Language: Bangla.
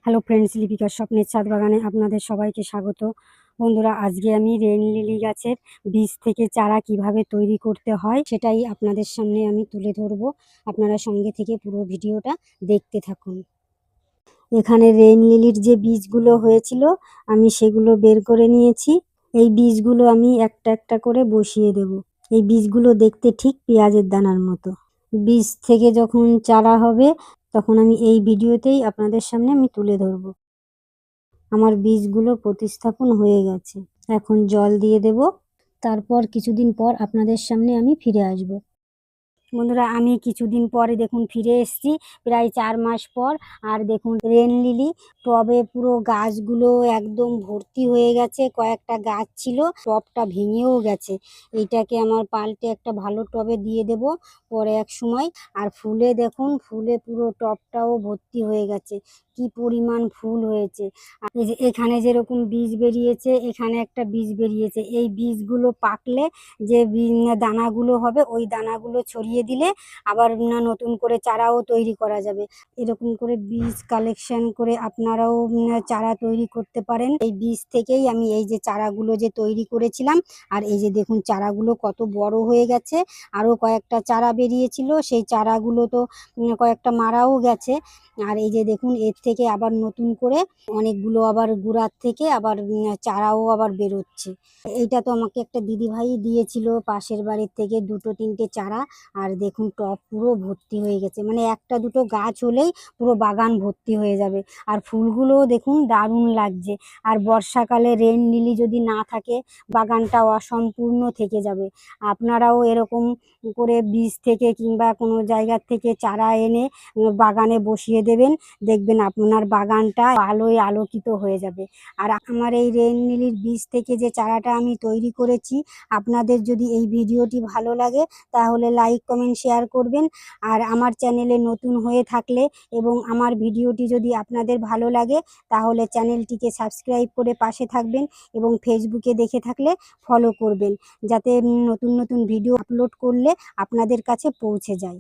হ্যালো ফ্রেন্ডস, লিপিকার স্বপ্নের ছাদ বাগানে আপনাদের সবাইকে স্বাগত। বন্ধুরা, আজকে আমি রেন লিলি গাছের বীজ থেকে চারা কিভাবে তৈরি করতে হয় সেটাই আপনাদের সামনে আমি তুলে ধরবো। আপনারা সঙ্গে থেকে পুরো ভিডিওটা দেখতে থাকুন। এখানে রেন লিলির যে বীজগুলো হয়েছিল আমি সেগুলো বের করে নিয়েছি। এই বীজগুলো আমি একটা একটা করে বসিয়ে দেব। এই বীজগুলো দেখতে ঠিক পেঁয়াজের দানার মতো। বীজ থেকে যখন চারা হবে তখন আমি এই ভিডিওতেই আপনাদের সামনে আমি তুলে ধরবো। আমার বীজগুলো প্রতিস্থাপন হয়ে গেছে। এখন জল দিয়ে দেব। তারপর কিছুদিন পর আপনাদের সামনে আমি ফিরে আসব। বন্ধুরা, আমি কিছুদিন পরে দেখুন ফিরে এসেছি, প্রায় 4 মাস পর। আর দেখুন রেন লিলি টবে পুরো গাছগুলো একদম ভর্তি হয়ে গেছে। কয়েকটা গাছ ছিল, টবটা ভেঙেও গেছে। এইটাকে আমার পাল্টে একটা ভালো টবে দিয়ে দেব পরে এক সময়। আর ফুলে দেখুন, ফুলে পুরো টবটাও ভর্তি হয়ে গেছে। কি পরিমাণ ফুল হয়েছে! আর এই যে এখানে যেরকম বীজ বেরিয়েছে, এখানে একটা বীজ বেরিয়েছে। এই বীজগুলো পাকলে যে দানাগুলো হবে, ওই দানাগুলো ছড়িয়ে দিলে আবার নতুন করে চারাও তৈরি করা যাবে। এরকম করে বীজ কালেকশন করে আপনারাও চারা তৈরি করতে পারেন। এই বীজ থেকেই আমি এই যে চারাগুলো যে তৈরি করেছিলাম, আর এই যে দেখুন চারাগুলো কত বড় হয়ে গেছে। আরও কয়েকটা চারা বেরিয়েছিল, সেই চারাগুলো তো কয়েকটা মারাও গেছে। আর এই যে দেখুন এর থেকে আবার নতুন করে অনেকগুলো আবার গুড়ার থেকে আবার চারাও আবার বেরোচ্ছে। এইটা তো আমাকে একটা দিদিভাই দিয়েছিল পাশের বাড়ির থেকে, 2-3টে চারা। আর দেখুন টব পুরো ভর্তি হয়ে গেছে, মানে একটা দুটো গাছ হলেই পুরো বাগান ভর্তি হয়ে যাবে। আর ফুলগুলোও দেখুন দারুণ লাগছে। আর বর্ষাকালে রেন লিলি যদি না থাকে, বাগানটা অসম্পূর্ণ থেকে যাবে। আপনারাও এরকম করে বীজ থেকে কিংবা কোনো জায়গার থেকে চারা এনে বাগানে বসিয়ে দেবেন। দেখবেন আপনার বাগানটা আলোয় আলোকিত হয়ে যাবে। আর আমার এই রেন লিলির বীজ থেকে যে চারাটা আমি তৈরি করেছি, আপনাদের যদি এই ভিডিওটি ভালো লাগে তাহলে লাইক কমেন্ট শেয়ার করবেন। আর আমার চ্যানেলে নতুন হয়ে থাকলে এবং আমার ভিডিওটি যদি আপনাদের ভালো লাগে তাহলে চ্যানেলটিকে সাবস্ক্রাইব করে পাশে থাকবেন, এবং ফেসবুকে দেখে থাকলে ফলো করবেন, যাতে নতুন নতুন ভিডিও আপলোড করলে আপনাদের কাছে পৌঁছে যায়।